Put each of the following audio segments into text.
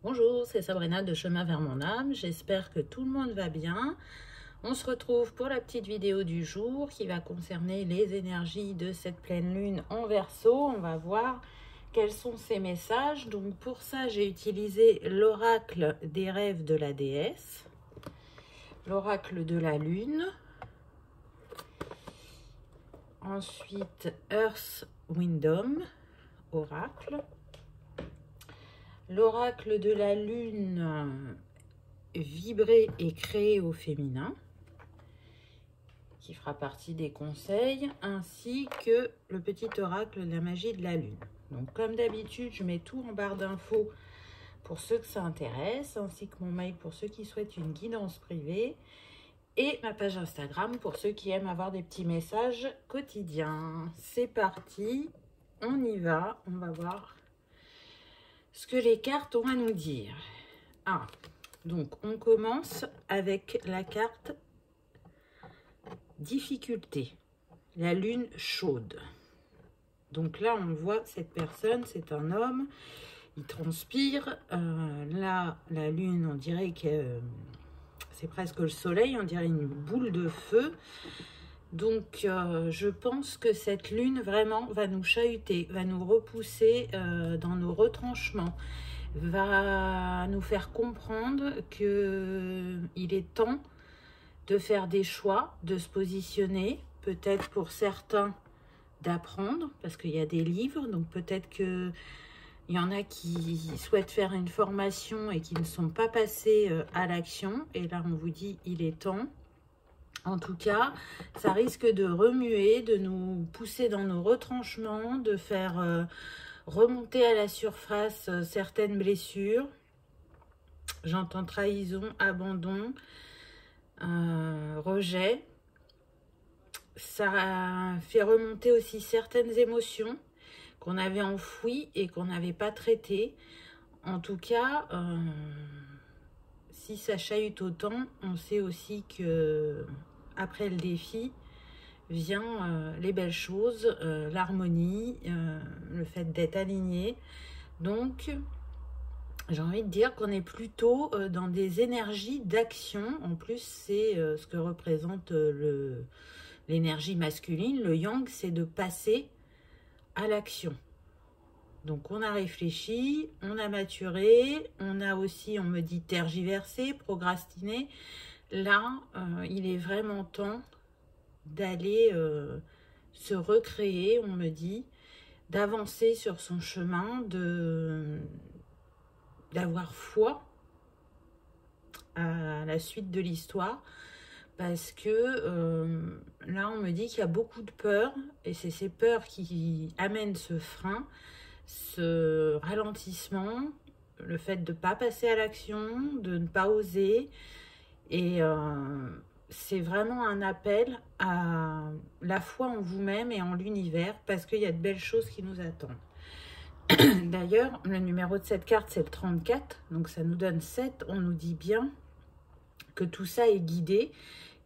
Bonjour, c'est Sabrina de Chemin vers mon âme. J'espère que tout le monde va bien. On se retrouve pour la petite vidéo du jour qui va concerner les énergies de cette pleine lune en Verseau. On va voir quels sont ces messages. Donc pour ça, j'ai utilisé l'oracle des rêves de la déesse, l'oracle de la lune, ensuite Earth Wisdom, oracle. L'oracle de la lune vibré et créé au féminin, qui fera partie des conseils, ainsi que le petit oracle de la magie de la lune. Donc comme d'habitude, je mets tout en barre d'infos pour ceux que ça intéresse, ainsi que mon mail pour ceux qui souhaitent une guidance privée, et ma page Instagram pour ceux qui aiment avoir des petits messages quotidiens. C'est parti, on y va, on va voir ce que les cartes ont à nous dire. Donc on commence avec la carte difficulté, la lune chaude. Donc là on voit cette personne, c'est un homme, il transpire. Là la lune, on dirait que c'est presque le soleil, on dirait une boule de feu. Donc je pense que cette lune vraiment va nous chahuter, va nous repousser dans nos retranchements, va nous faire comprendre qu'il est temps de faire des choix, de se positionner, peut-être pour certains d'apprendre, parce qu'il y a des livres, donc peut-être qu'il y en a qui souhaitent faire une formation et qui ne sont pas passés à l'action, et là on vous dit il est temps. En tout cas, ça risque de remuer, de nous pousser dans nos retranchements, de faire remonter à la surface certaines blessures. J'entends trahison, abandon, rejet. Ça fait remonter aussi certaines émotions qu'on avait enfouies et qu'on n'avait pas traitées. En tout cas, si ça chahute autant, on sait aussi que après le défi vient les belles choses, l'harmonie, le fait d'être aligné. Donc j'ai envie de dire qu'on est plutôt dans des énergies d'action. En plus, c'est ce que représente l'énergie masculine. Le yang, c'est de passer à l'action. Donc on a réfléchi, on a maturé, on a aussi, on me dit, tergiversé, procrastiné. Là, il est vraiment temps d'aller se recréer, on me dit, d'avancer sur son chemin, d'avoir foi à la suite de l'histoire, parce que là, on me dit qu'il y a beaucoup de peurs, et c'est ces peurs qui amènent ce frein, ce ralentissement, le fait de ne pas passer à l'action, de ne pas oser. Et c'est vraiment un appel à la foi en vous-même et en l'univers, parce qu'il y a de belles choses qui nous attendent. D'ailleurs, le numéro de cette carte, c'est le 34, donc ça nous donne 7. On nous dit bien que tout ça est guidé,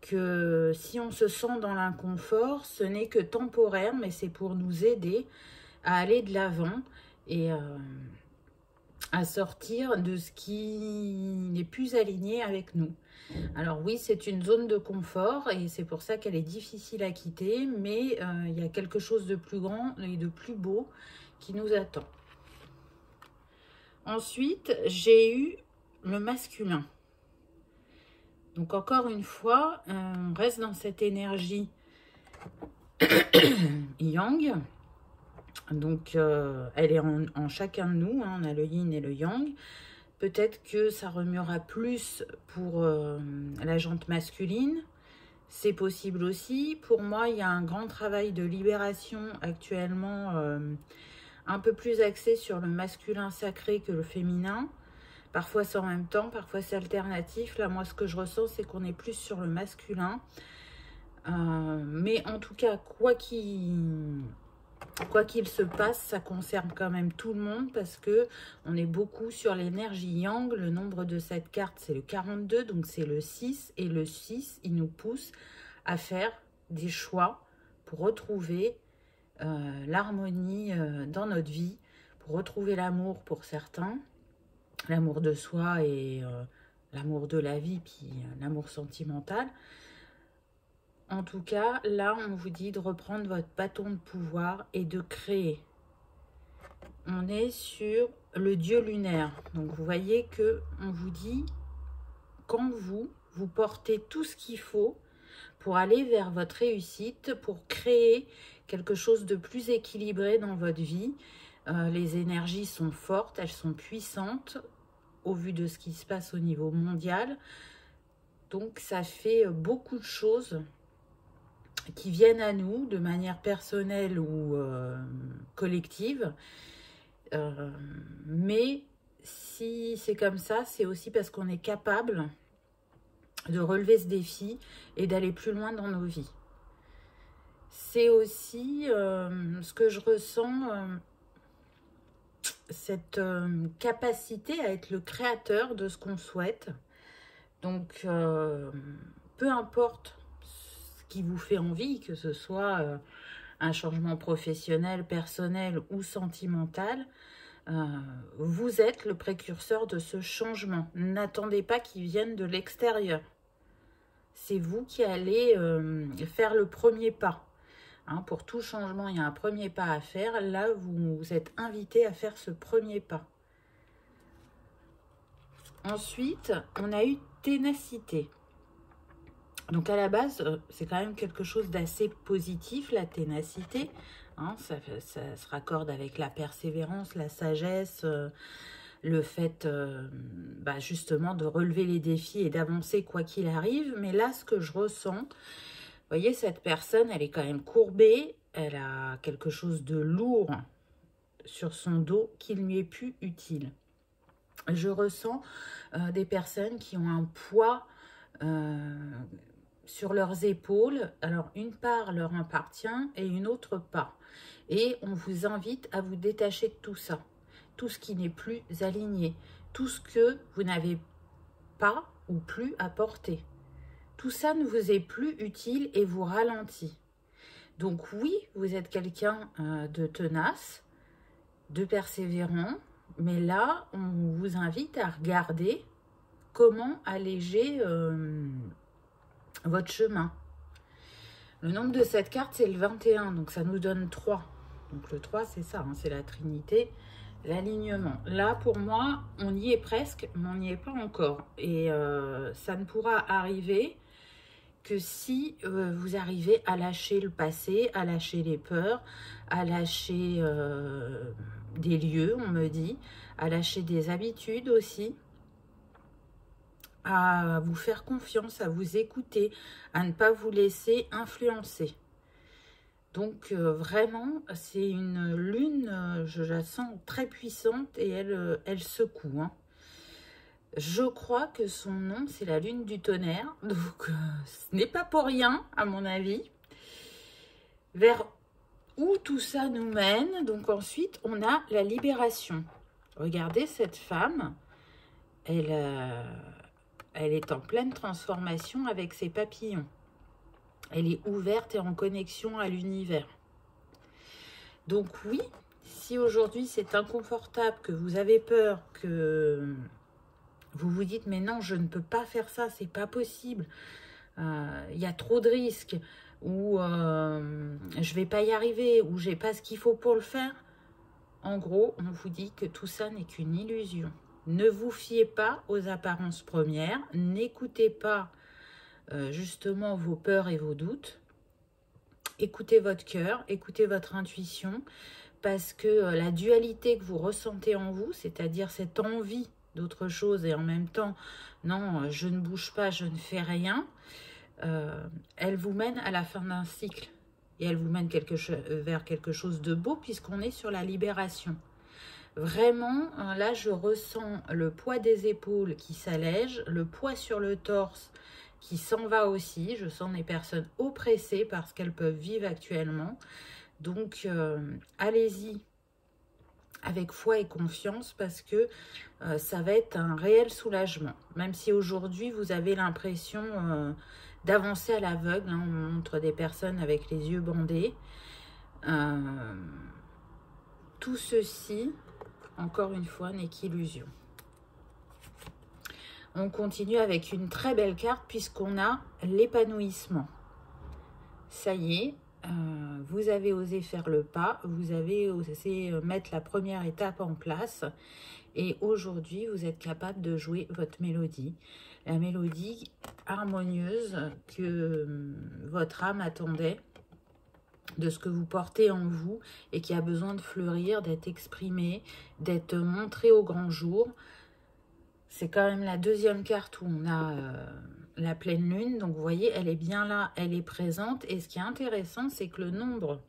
que si on se sent dans l'inconfort, ce n'est que temporaire, mais c'est pour nous aider à aller de l'avant et à sortir de ce qui n'est plus aligné avec nous. Alors oui, c'est une zone de confort et c'est pour ça qu'elle est difficile à quitter, mais il y a quelque chose de plus grand et de plus beau qui nous attend. Ensuite, j'ai eu le masculin. Donc encore une fois, on reste dans cette énergie yang. Donc elle est en chacun de nous, hein, on a le yin et le yang. Peut-être que ça remuera plus pour la jante masculine. C'est possible aussi. Pour moi, il y a un grand travail de libération actuellement, un peu plus axé sur le masculin sacré que le féminin. Parfois c'est en même temps, parfois c'est alternatif. Là, moi, ce que je ressens, c'est qu'on est plus sur le masculin. Mais en tout cas, quoi qu'il se passe, ça concerne quand même tout le monde, parce que on est beaucoup sur l'énergie yang. Le nombre de cette carte, c'est le 42, donc c'est le 6. Et le 6, il nous pousse à faire des choix pour retrouver l'harmonie dans notre vie, pour retrouver l'amour pour certains, l'amour de soi et l'amour de la vie, puis l'amour sentimental. En tout cas, là, on vous dit de reprendre votre bâton de pouvoir et de créer. On est sur le dieu lunaire. Donc, vous voyez que on vous dit, quand vous portez tout ce qu'il faut pour aller vers votre réussite, pour créer quelque chose de plus équilibré dans votre vie. Les énergies sont fortes, elles sont puissantes au vu de ce qui se passe au niveau mondial. Donc, ça fait beaucoup de choses qui viennent à nous de manière personnelle ou collective. Mais si c'est comme ça, c'est aussi parce qu'on est capable de relever ce défi et d'aller plus loin dans nos vies. C'est aussi ce que je ressens, cette capacité à être le créateur de ce qu'on souhaite. Donc, peu importe ce qui vous fait envie, que ce soit un changement professionnel, personnel ou sentimental, vous êtes le précurseur de ce changement. N'attendez pas qu'il vienne de l'extérieur. C'est vous qui allez faire le premier pas. Hein, pour tout changement, il y a un premier pas à faire. Là, vous êtes invité à faire ce premier pas. Ensuite, on a eu ténacité. Donc, à la base, c'est quand même quelque chose d'assez positif, la ténacité. Hein, ça se raccorde avec la persévérance, la sagesse, le fait justement de relever les défis et d'avancer quoi qu'il arrive. Mais là, ce que je ressens, vous voyez, cette personne, elle est quand même courbée, elle a quelque chose de lourd sur son dos qui ne lui est plus utile. Je ressens des personnes qui ont un poids sur leurs épaules. Alors, une part leur appartient et une autre pas. Et on vous invite à vous détacher de tout ça. Tout ce qui n'est plus aligné. Tout ce que vous n'avez pas ou plus à porter. Tout ça ne vous est plus utile et vous ralentit. Donc oui, vous êtes quelqu'un de tenace, de persévérant. Mais là, on vous invite à regarder comment alléger votre chemin. Le nombre de cette carte, c'est le 21, donc ça nous donne 3. Donc le 3, c'est ça, hein, c'est la Trinité, l'alignement. Là, pour moi, on y est presque, mais on n'y est pas encore. Et ça ne pourra arriver que si vous arrivez à lâcher le passé, à lâcher les peurs, à lâcher des lieux, on me dit, à lâcher des habitudes aussi, à vous faire confiance, à vous écouter, à ne pas vous laisser influencer. Donc vraiment, c'est une lune, je la sens très puissante et elle secoue. Hein. Je crois que son nom, c'est la lune du tonnerre. Donc ce n'est pas pour rien, à mon avis. Vers où tout ça nous mène. Donc ensuite, on a la libération. Regardez cette femme, elle est en pleine transformation avec ses papillons. Elle est ouverte et en connexion à l'univers. Donc oui, si aujourd'hui c'est inconfortable, que vous avez peur, que vous vous dites mais non, je ne peux pas faire ça, c'est pas possible, y a trop de risques, ou je vais pas y arriver, ou j'ai pas ce qu'il faut pour le faire. En gros, on vous dit que tout ça n'est qu'une illusion. Ne vous fiez pas aux apparences premières, n'écoutez pas justement vos peurs et vos doutes. Écoutez votre cœur, écoutez votre intuition, parce que la dualité que vous ressentez en vous, c'est-à-dire cette envie d'autre chose et en même temps, non, je ne bouge pas, je ne fais rien, elle vous mène à la fin d'un cycle. Et elle vous mène vers quelque chose de beau puisqu'on est sur la libération. Vraiment, là, je ressens le poids des épaules qui s'allège, le poids sur le torse qui s'en va aussi. Je sens des personnes oppressées par ce qu'elles peuvent vivre actuellement. Donc, allez-y avec foi et confiance parce que ça va être un réel soulagement. Même si aujourd'hui, vous avez l'impression d'avancer à l'aveugle. Hein, on montre des personnes avec les yeux bandés. Tout ceci, encore une fois, n'est qu'illusion. On continue avec une très belle carte puisqu'on a l'épanouissement. Ça y est, vous avez osé faire le pas, vous avez osé mettre la première étape en place. Et aujourd'hui, vous êtes capable de jouer votre mélodie. La mélodie harmonieuse que votre âme attendait, de ce que vous portez en vous et qui a besoin de fleurir, d'être exprimé, d'être montré au grand jour. C'est quand même la deuxième carte où on a la pleine lune. Donc, vous voyez, elle est bien là, elle est présente. Et ce qui est intéressant, c'est que le nombre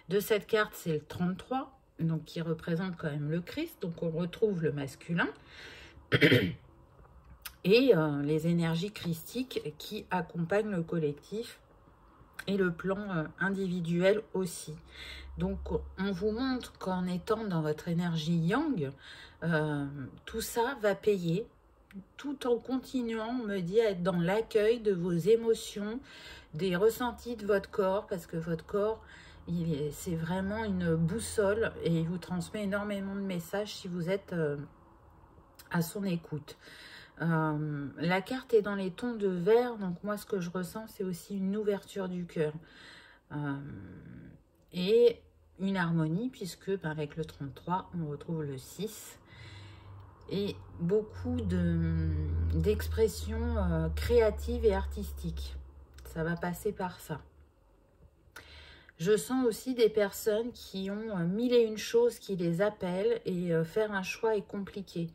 de cette carte, c'est le 33. Donc, qui représente quand même le Christ. Donc, on retrouve le masculin. Et les énergies christiques qui accompagnent le collectif et le plan individuel aussi. Donc, on vous montre qu'en étant dans votre énergie yang, tout ça va payer, tout en continuant, on me dit, à être dans l'accueil de vos émotions, des ressentis de votre corps, parce que votre corps, c'est vraiment une boussole et il vous transmet énormément de messages si vous êtes à son écoute. La carte est dans les tons de vert, donc moi ce que je ressens c'est aussi une ouverture du cœur et une harmonie puisque avec le 33 on retrouve le 6 et beaucoup d'expressions créatives et artistiques. Ça va passer par ça. Je sens aussi des personnes qui ont mille et une choses qui les appellent et faire un choix est compliqué.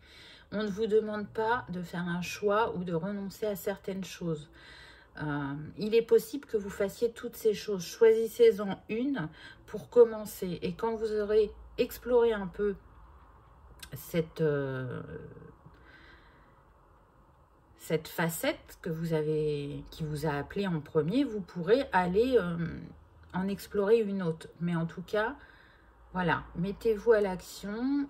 On ne vous demande pas de faire un choix ou de renoncer à certaines choses. Il est possible que vous fassiez toutes ces choses. Choisissez-en une pour commencer. Et quand vous aurez exploré un peu cette facette qui vous a appelé en premier, vous pourrez aller en explorer une autre. Mais en tout cas, voilà, mettez-vous à l'action,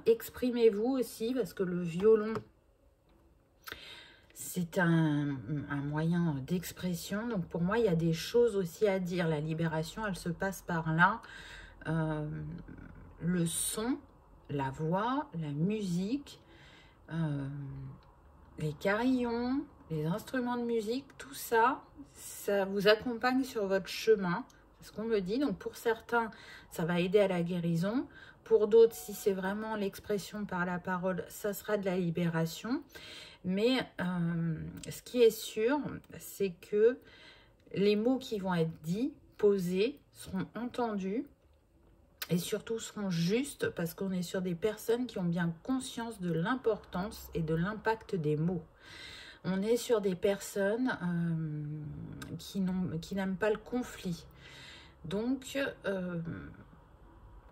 exprimez-vous aussi, parce que le violon, c'est un moyen d'expression. Donc pour moi, il y a des choses aussi à dire. La libération, elle se passe par là. Le son, la voix, la musique, les carillons, les instruments de musique, tout ça, ça vous accompagne sur votre chemin. C'est ce qu'on me dit. Donc pour certains, ça va aider à la guérison. Pour d'autres, si c'est vraiment l'expression par la parole, ça sera de la libération. Mais ce qui est sûr, c'est que les mots qui vont être dits, posés, seront entendus et surtout seront justes parce qu'on est sur des personnes qui ont bien conscience de l'importance et de l'impact des mots. On est sur des personnes qui n'aiment pas le conflit. Donc,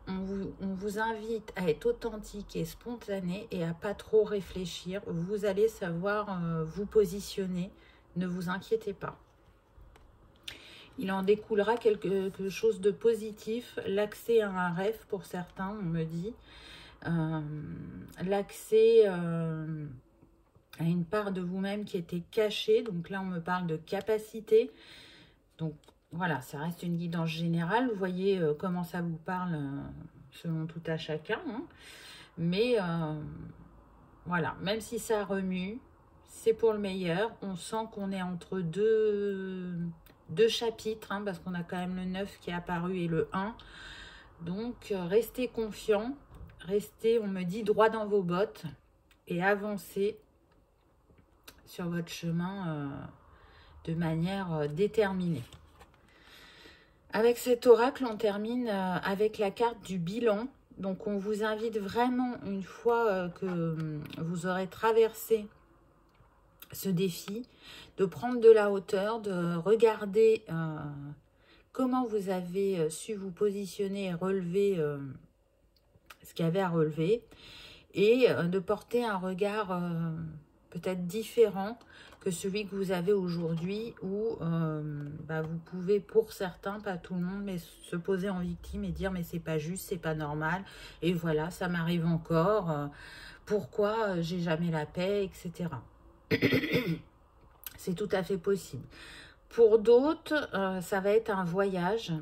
on vous invite à être authentique et spontané et à pas trop réfléchir. Vous allez savoir vous positionner. Ne vous inquiétez pas. Il en découlera quelque chose de positif. L'accès à un rêve pour certains, on me dit. L'accès à une part de vous-même qui était cachée. Donc là, on me parle de capacité. Donc, voilà, ça reste une guidance générale. Vous voyez comment ça vous parle selon tout à chacun. Hein. Mais voilà, même si ça remue, c'est pour le meilleur. On sent qu'on est entre deux chapitres, hein, parce qu'on a quand même le 9 qui est apparu et le 1. Donc, restez confiants. Restez, on me dit, droit dans vos bottes et avancez sur votre chemin de manière déterminée. Avec cet oracle, on termine avec la carte du bilan. Donc, on vous invite vraiment, une fois que vous aurez traversé ce défi, de prendre de la hauteur, de regarder comment vous avez su vous positionner et relever ce qu'il y avait à relever, et de porter un regard peut-être différent que celui que vous avez aujourd'hui, où vous pouvez, pour certains, pas tout le monde, mais se poser en victime et dire mais c'est pas juste, c'est pas normal, et voilà, ça m'arrive encore, pourquoi j'ai jamais la paix, etc. C'est tout à fait possible. Pour d'autres, ça va être un voyage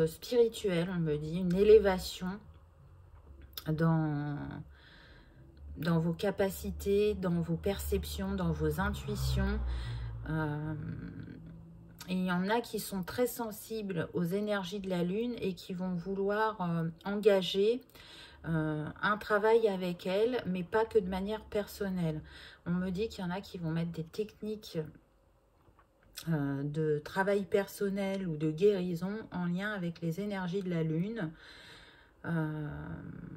spirituel, on me dit, une élévation dans dans vos capacités, dans vos perceptions, dans vos intuitions. Et il y en a qui sont très sensibles aux énergies de la Lune et qui vont vouloir engager un travail avec elle, mais pas que de manière personnelle. On me dit qu'il y en a qui vont mettre des techniques de travail personnel ou de guérison en lien avec les énergies de la Lune.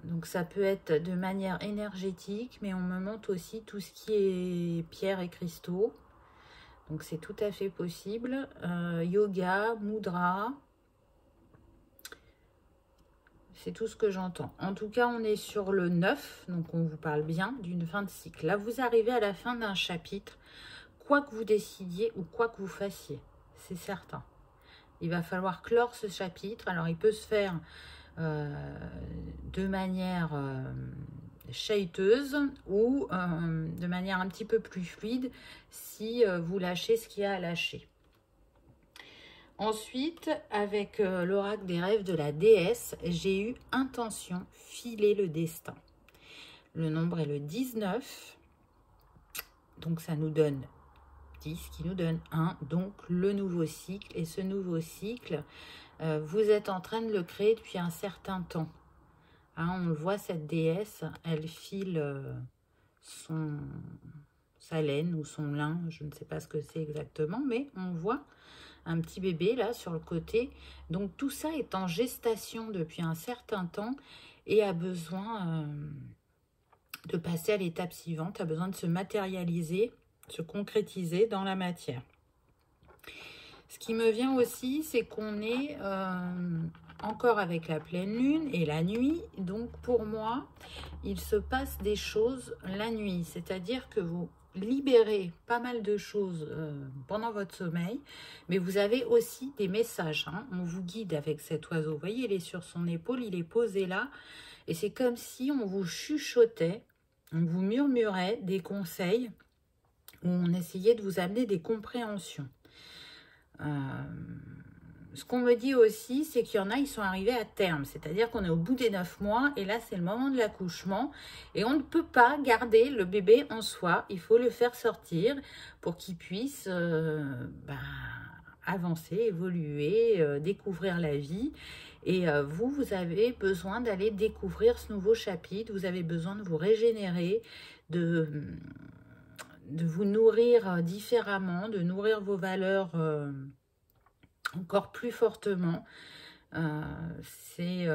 Donc ça peut être de manière énergétique, mais on me montre aussi tout ce qui est pierre et cristaux. Donc c'est tout à fait possible. Yoga, mudra. C'est tout ce que j'entends. En tout cas, on est sur le 9, donc on vous parle bien d'une fin de cycle. Là, vous arrivez à la fin d'un chapitre, quoi que vous décidiez ou quoi que vous fassiez, c'est certain. Il va falloir clore ce chapitre. Alors, il peut se faire de manière chahuteuse ou de manière un petit peu plus fluide si vous lâchez ce qu'il y a à lâcher. Ensuite, avec l'oracle des rêves de la déesse, j'ai eu intention, filer le destin. Le nombre est le 19, donc ça nous donne 10, qui nous donne 1, donc le nouveau cycle. Et ce nouveau cycle, vous êtes en train de le créer depuis un certain temps. Hein, on le voit, cette déesse, elle file sa laine ou son lin, je ne sais pas ce que c'est exactement, mais on voit un petit bébé là sur le côté. Donc tout ça est en gestation depuis un certain temps et a besoin de passer à l'étape suivante, a besoin de se matérialiser, se concrétiser dans la matière. Ce qui me vient aussi, c'est qu'on est encore avec la pleine lune et la nuit. Donc pour moi, il se passe des choses la nuit, c'est-à-dire que vous libérez pas mal de choses pendant votre sommeil, mais vous avez aussi des messages. Hein. On vous guide avec cet oiseau. Vous voyez, il est sur son épaule, il est posé là, et c'est comme si on vous chuchotait, on vous murmurait des conseils, où on essayait de vous amener des compréhensions. Ce qu'on me dit aussi, c'est qu'il y en a, ils sont arrivés à terme. C'est-à-dire qu'on est au bout des 9 mois et là, c'est le moment de l'accouchement. Et on ne peut pas garder le bébé en soi. Il faut le faire sortir pour qu'il puisse avancer, évoluer, découvrir la vie. Et vous avez besoin d'aller découvrir ce nouveau chapitre. Vous avez besoin de vous régénérer, de vous nourrir différemment, de nourrir vos valeurs encore plus fortement. C'est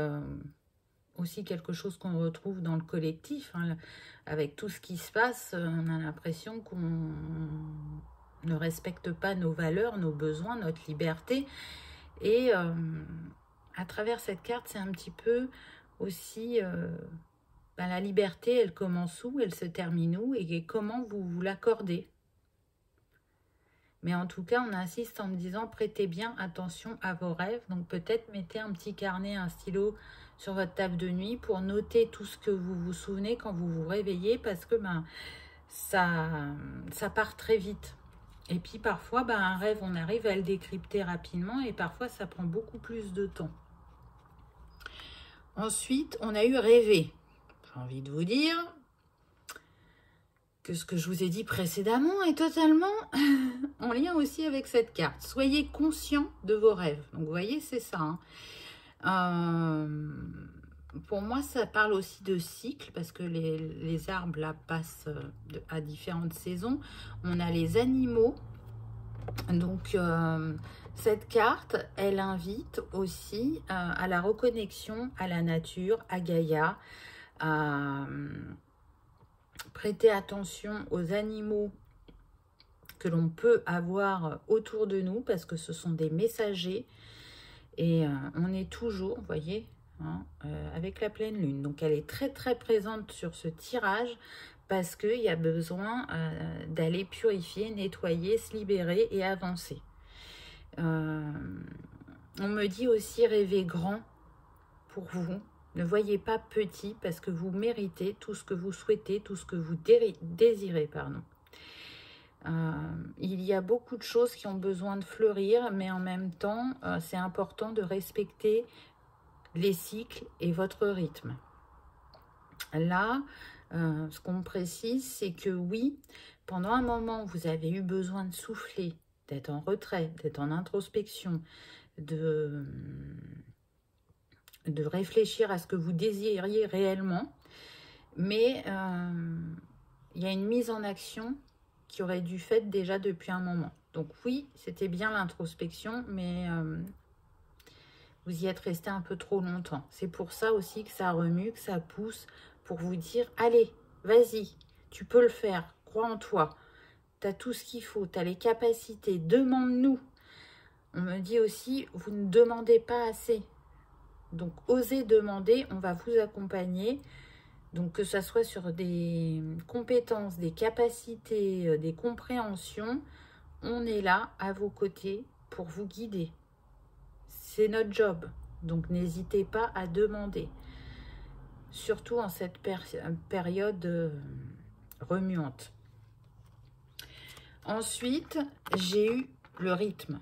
aussi quelque chose qu'on retrouve dans le collectif. Hein. Avec tout ce qui se passe, on a l'impression qu'on ne respecte pas nos valeurs, nos besoins, notre liberté. Et à travers cette carte, c'est un petit peu aussi... la liberté, elle commence où, elle se termine où et comment vous vous l'accordez. Mais en tout cas, on insiste en me disant, prêtez bien attention à vos rêves. Donc peut-être mettez un petit carnet, un stylo sur votre table de nuit pour noter tout ce que vous vous souvenez quand vous vous réveillez, parce que ça part très vite. Et puis parfois, un rêve, on arrive à le décrypter rapidement et parfois ça prend beaucoup plus de temps. Ensuite, on a eu rêver. J'ai envie de vous dire que ce que je vous ai dit précédemment est totalement en lien aussi avec cette carte. Soyez conscient de vos rêves. Donc, vous voyez, c'est ça. Hein. Pour moi, ça parle aussi de cycle, parce que les arbres, là, passent à différentes saisons. On a les animaux. Donc, cette carte, elle invite aussi à la reconnexion à la nature, à Gaïa, à prêter attention aux animaux que l'on peut avoir autour de nous, parce que ce sont des messagers et on est toujours, vous voyez, hein, avec la pleine lune. Donc elle est très très présente sur ce tirage parce qu'il y a besoin d'aller purifier, nettoyer, se libérer et avancer. On me dit aussi rêver grand pour vous. Ne voyez pas petit, parce que vous méritez tout ce que vous souhaitez, tout ce que vous désirez, pardon. Il y a beaucoup de choses qui ont besoin de fleurir, mais en même temps, c'est important de respecter les cycles et votre rythme. Là, Ce qu'on me précise, c'est que oui, pendant un moment, vous avez eu besoin de souffler, d'être en retrait, d'être en introspection, de réfléchir à ce que vous désiriez réellement, mais il y a une mise en action qui aurait dû faite déjà depuis un moment. Donc oui, c'était bien l'introspection, mais vous y êtes resté un peu trop longtemps. C'est pour ça aussi que ça remue, que ça pousse, pour vous dire, allez, vas-y, tu peux le faire, crois en toi, tu as tout ce qu'il faut, tu as les capacités, demande-nous. On me dit aussi, vous ne demandez pas assez. Donc, osez demander, on va vous accompagner. Donc, que ce soit sur des compétences, des capacités, des compréhensions, on est là à vos côtés pour vous guider. C'est notre job. Donc, n'hésitez pas à demander. Surtout en cette période remuante. Ensuite, j'ai eu le rythme.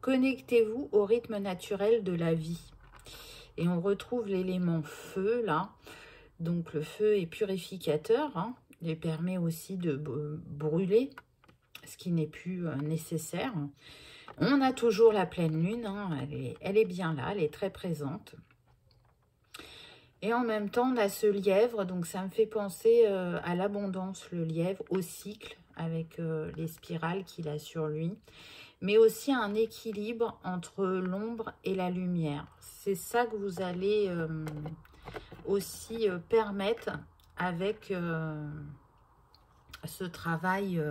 Connectez-vous au rythme naturel de la vie. Et on retrouve l'élément feu, là. Donc, le feu est purificateur. Hein. Il permet aussi de brûler, ce qui n'est plus nécessaire. On a toujours la pleine lune. Hein. Elle est bien là, elle est très présente. Et en même temps, on a ce lièvre. Donc, ça me fait penser à l'abondance, le lièvre, au cycle, avec les spirales qu'il a sur lui. Mais aussi un équilibre entre l'ombre et la lumière. C'est ça que vous allez aussi permettre avec ce travail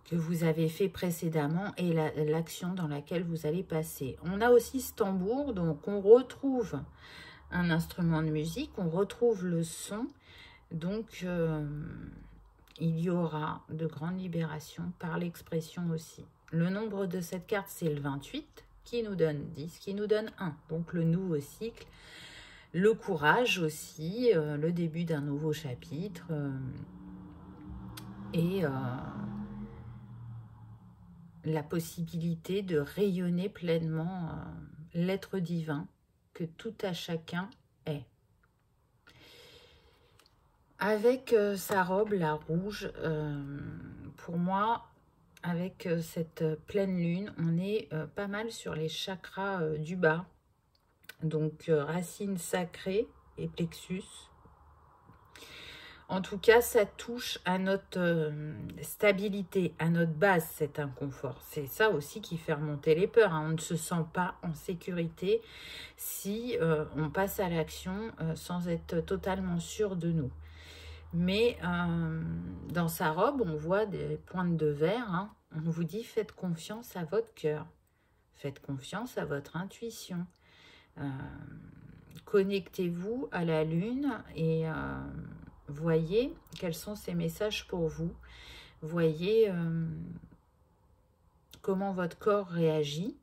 que vous avez fait précédemment et l'action dans laquelle vous allez passer. On a aussi ce tambour, donc on retrouve un instrument de musique, on retrouve le son, donc il y aura de grandes libérations par l'expression aussi. Le nombre de cette carte, c'est le 28, qui nous donne 10, qui nous donne 1. Donc le nouveau cycle, le courage aussi, le début d'un nouveau chapitre. Et la possibilité de rayonner pleinement l'être divin que tout à chacun est. Avec sa robe, la rouge, pour moi, avec cette pleine lune, on est pas mal sur les chakras du bas. Donc, racines sacrées et plexus. En tout cas, ça touche à notre stabilité, à notre base, cet inconfort. C'est ça aussi qui fait remonter les peurs. Hein. On ne se sent pas en sécurité si on passe à l'action sans être totalement sûr de nous. Mais dans sa robe, on voit des pointes de verre. Hein. On vous dit, faites confiance à votre cœur. Faites confiance à votre intuition. Connectez-vous à la lune et voyez quels sont ces messages pour vous. Voyez comment votre corps réagit.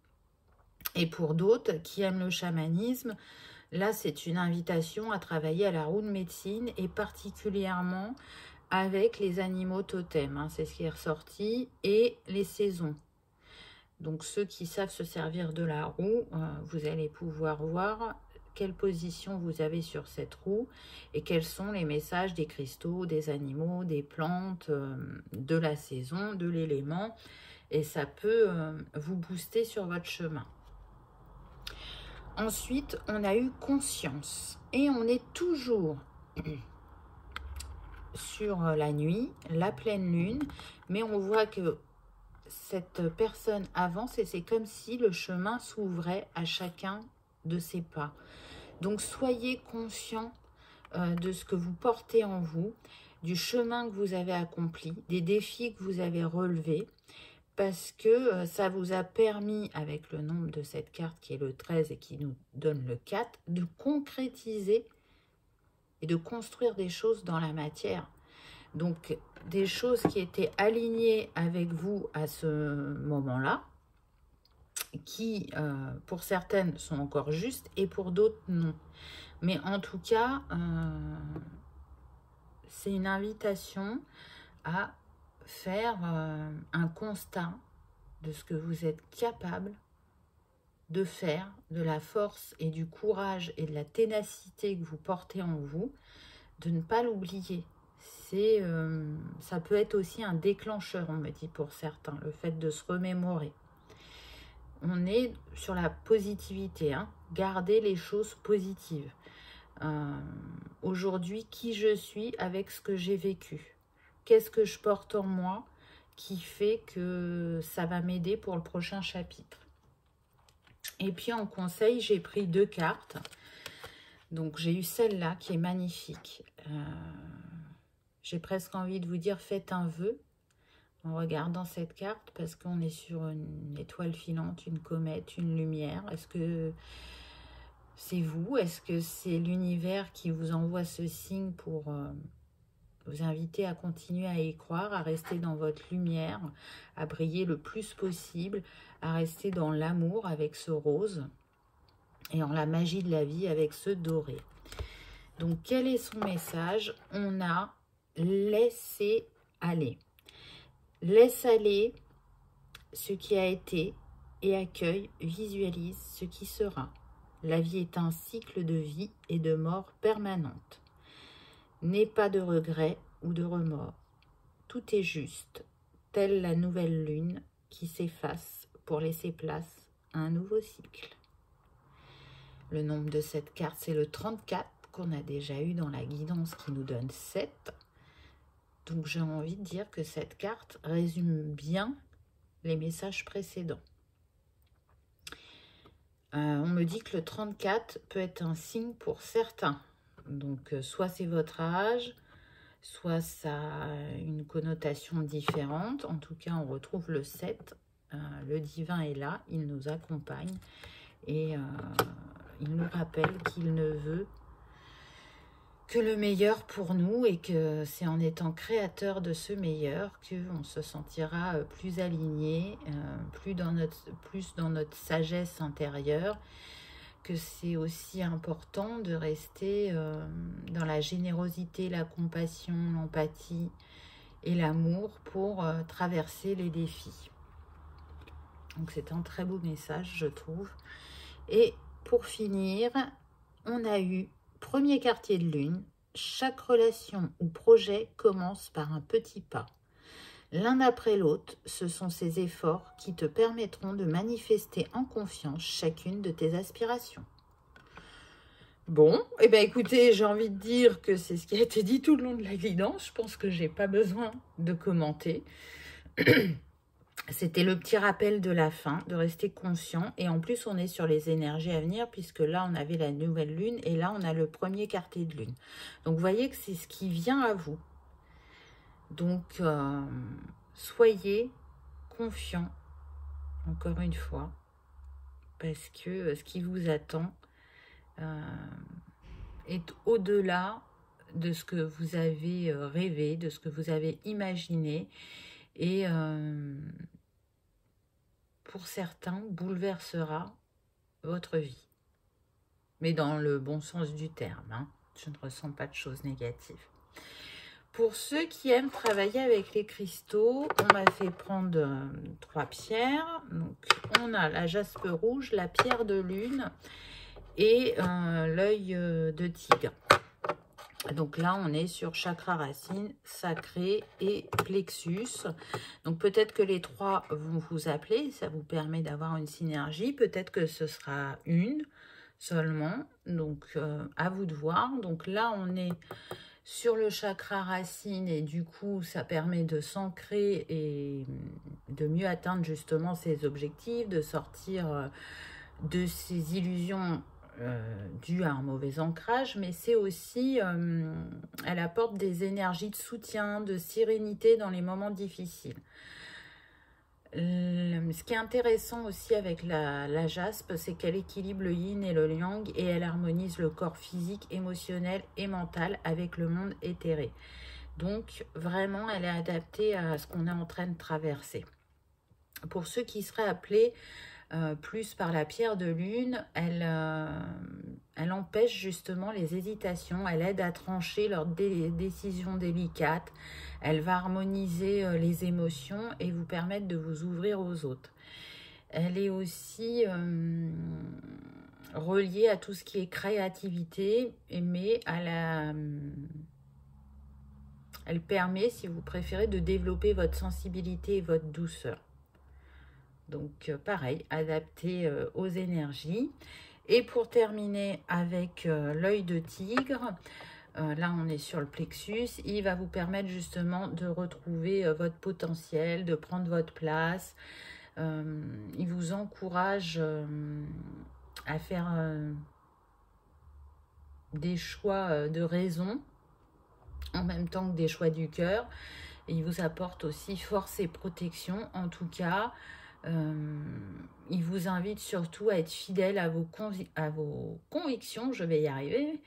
Et pour d'autres qui aiment le chamanisme, là, c'est une invitation à travailler à la roue de médecine et particulièrement avec les animaux totems. Hein, c'est ce qui est ressorti. Et les saisons. Donc, ceux qui savent se servir de la roue, vous allez pouvoir voir quelle position vous avez sur cette roue et quels sont les messages des cristaux, des animaux, des plantes, de la saison, de l'élément. Et ça peut vous booster sur votre chemin. Ensuite, on a eu conscience. Et on est toujours sur la nuit, la pleine lune. Mais on voit que cette personne avance et c'est comme si le chemin s'ouvrait à chacun de ses pas. Donc, soyez conscient de ce que vous portez en vous, du chemin que vous avez accompli, des défis que vous avez relevés, parce que ça vous a permis, avec le nombre de cette carte qui est le 13 et qui nous donne le 4, de concrétiser et de construire des choses dans la matière. Donc, des choses qui étaient alignées avec vous à ce moment-là, qui, pour certaines, sont encore justes et pour d'autres, non. Mais en tout cas, c'est une invitation à faire un constat de ce que vous êtes capable de faire, de la force et du courage et de la ténacité que vous portez en vous, de ne pas l'oublier. Ça peut être aussi un déclencheur, on me dit pour certains, le fait de se remémorer. On est sur la positivité, hein. Gardez les choses positives. Aujourd'hui, qui je suis avec ce que j'ai vécu? Qu'est-ce que je porte en moi qui fait que ça va m'aider pour le prochain chapitre? Et puis en conseil, j'ai pris 2 cartes. Donc j'ai eu celle-là qui est magnifique. J'ai presque envie de vous dire, faites un vœu en regardant cette carte, parce qu'on est sur une étoile filante, une comète, une lumière. Est-ce que c'est vous? Est-ce que c'est l'univers qui vous envoie ce signe pour vous inviter à continuer à y croire, à rester dans votre lumière, à briller le plus possible, à rester dans l'amour avec ce rose et en la magie de la vie avec ce doré? Donc, quel est son message? On a laissé aller. Laisse aller ce qui a été et accueille, visualise ce qui sera. La vie est un cycle de vie et de mort permanente. N'aie pas de regrets ou de remords. Tout est juste, telle la nouvelle lune qui s'efface pour laisser place à un nouveau cycle. Le nombre de cette carte, c'est le 34 qu'on a déjà eu dans la guidance qui nous donne 7. Donc j'ai envie de dire que cette carte résume bien les messages précédents. On me dit que le 34 peut être un signe pour certains. Donc soit c'est votre âge, soit ça a une connotation différente. En tout cas, on retrouve le 7. Le divin est là, il nous accompagne et il nous rappelle qu'il ne veut que le meilleur pour nous et que c'est en étant créateur de ce meilleur qu'on se sentira plus aligné, plus dans notre sagesse intérieure, que c'est aussi important de rester dans la générosité, la compassion, l'empathie et l'amour pour traverser les défis. Donc c'est un très beau message, je trouve. Et pour finir, on a eu premier quartier de lune. Chaque relation ou projet commence par un petit pas. L'un après l'autre, ce sont ces efforts qui te permettront de manifester en confiance chacune de tes aspirations. Bon, eh bien écoutez, j'ai envie de dire que c'est ce qui a été dit tout le long de la guidance. Je pense que j'ai pas besoin de commenter. C'était le petit rappel de la fin, de rester conscient. Et en plus, on est sur les énergies à venir, puisque là, on avait la nouvelle lune et là, on a le premier quartier de lune. Donc, vous voyez que c'est ce qui vient à vous. Donc, soyez confiants, encore une fois, parce que ce qui vous attend est au-delà de ce que vous avez rêvé, de ce que vous avez imaginé. Et pour certains, bouleversera votre vie. Mais dans le bon sens du terme, hein. Je ne ressens pas de choses négatives. Pour ceux qui aiment travailler avec les cristaux, on m'a fait prendre 3 pierres. Donc, on a la jaspe rouge, la pierre de lune et l'œil de tigre. Donc là, on est sur chakra racine, sacré et plexus. Donc peut-être que les 3 vont vous appeler, ça vous permet d'avoir une synergie. Peut-être que ce sera une seulement, donc à vous de voir. Donc là, on est sur le chakra racine et du coup, ça permet de s'ancrer et de mieux atteindre justement ses objectifs, de sortir de ces illusions dû à un mauvais ancrage, mais c'est aussi, elle apporte des énergies de soutien, de sérénité dans les moments difficiles. Ce qui est intéressant aussi avec la jaspe, c'est qu'elle équilibre le yin et le yang et elle harmonise le corps physique, émotionnel et mental avec le monde éthéré. Donc vraiment, elle est adaptée à ce qu'on est en train de traverser. Pour ceux qui seraient appelés plus par la pierre de lune, elle empêche justement les hésitations, elle aide à trancher leurs décisions délicates, elle va harmoniser les émotions et vous permettre de vous ouvrir aux autres. Elle est aussi reliée à tout ce qui est créativité, mais elle permet, si vous préférez, de développer votre sensibilité et votre douceur. Donc, pareil, adapté aux énergies. Et pour terminer avec l'œil de tigre, là, on est sur le plexus. Il va vous permettre justement de retrouver votre potentiel, de prendre votre place. Il vous encourage à faire des choix de raison, en même temps que des choix du cœur. Et il vous apporte aussi force et protection. En tout cas, il vous invite surtout à être fidèle à vos convictions, je vais y arriver,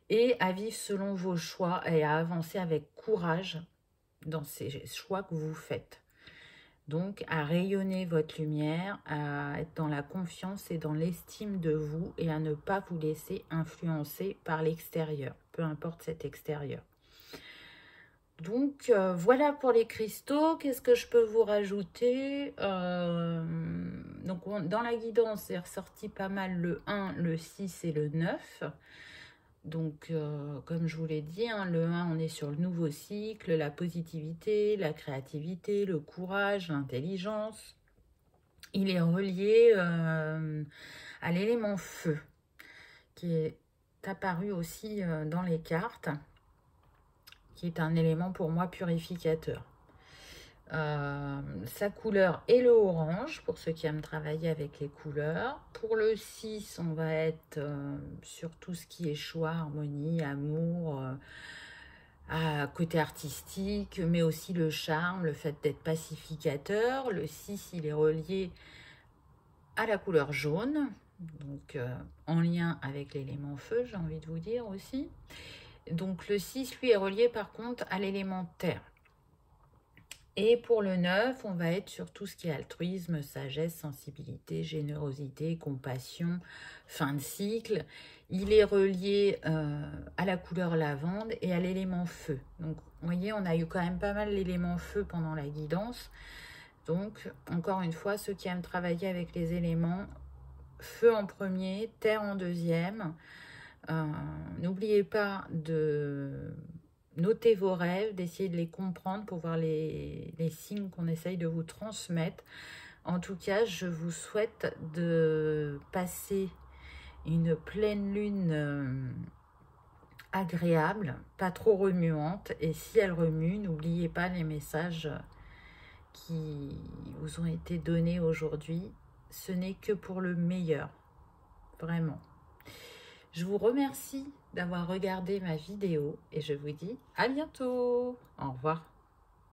et à vivre selon vos choix et à avancer avec courage dans ces choix que vous faites. Donc, à rayonner votre lumière, à être dans la confiance et dans l'estime de vous et à ne pas vous laisser influencer par l'extérieur, peu importe cet extérieur. Donc, voilà pour les cristaux. Qu'est-ce que je peux vous rajouter? Donc, dans la guidance, est ressorti pas mal le 1, le 6 et le 9. Donc, comme je vous l'ai dit, hein, le 1, on est sur le nouveau cycle, la positivité, la créativité, le courage, l'intelligence. Il est relié à l'élément feu, qui est apparu aussi dans les cartes, qui est un élément pour moi purificateur. Sa couleur est le orange, pour ceux qui aiment travailler avec les couleurs. Pour le 6, on va être sur tout ce qui est choix, harmonie, amour, côté artistique, mais aussi le charme, le fait d'être pacificateur. Le 6, il est relié à la couleur jaune, donc en lien avec l'élément feu, j'ai envie de vous dire aussi. Donc le 6, lui, est relié par contre à l'élément terre. Et pour le 9, on va être sur tout ce qui est altruisme, sagesse, sensibilité, générosité, compassion, fin de cycle. Il est relié à la couleur lavande et à l'élément feu. Donc, vous voyez, on a eu quand même pas mal l'élément feu pendant la guidance. Donc, encore une fois, ceux qui aiment travailler avec les éléments, feu en premier, terre en deuxième. N'oubliez pas de noter vos rêves, d'essayer de les comprendre pour voir les signes qu'on essaye de vous transmettre. En tout cas, je vous souhaite de passer une pleine lune agréable, pas trop remuante. Et si elle remue, n'oubliez pas les messages qui vous ont été donnés aujourd'hui. Ce n'est que pour le meilleur, vraiment. Je vous remercie d'avoir regardé ma vidéo et je vous dis à bientôt. Au revoir.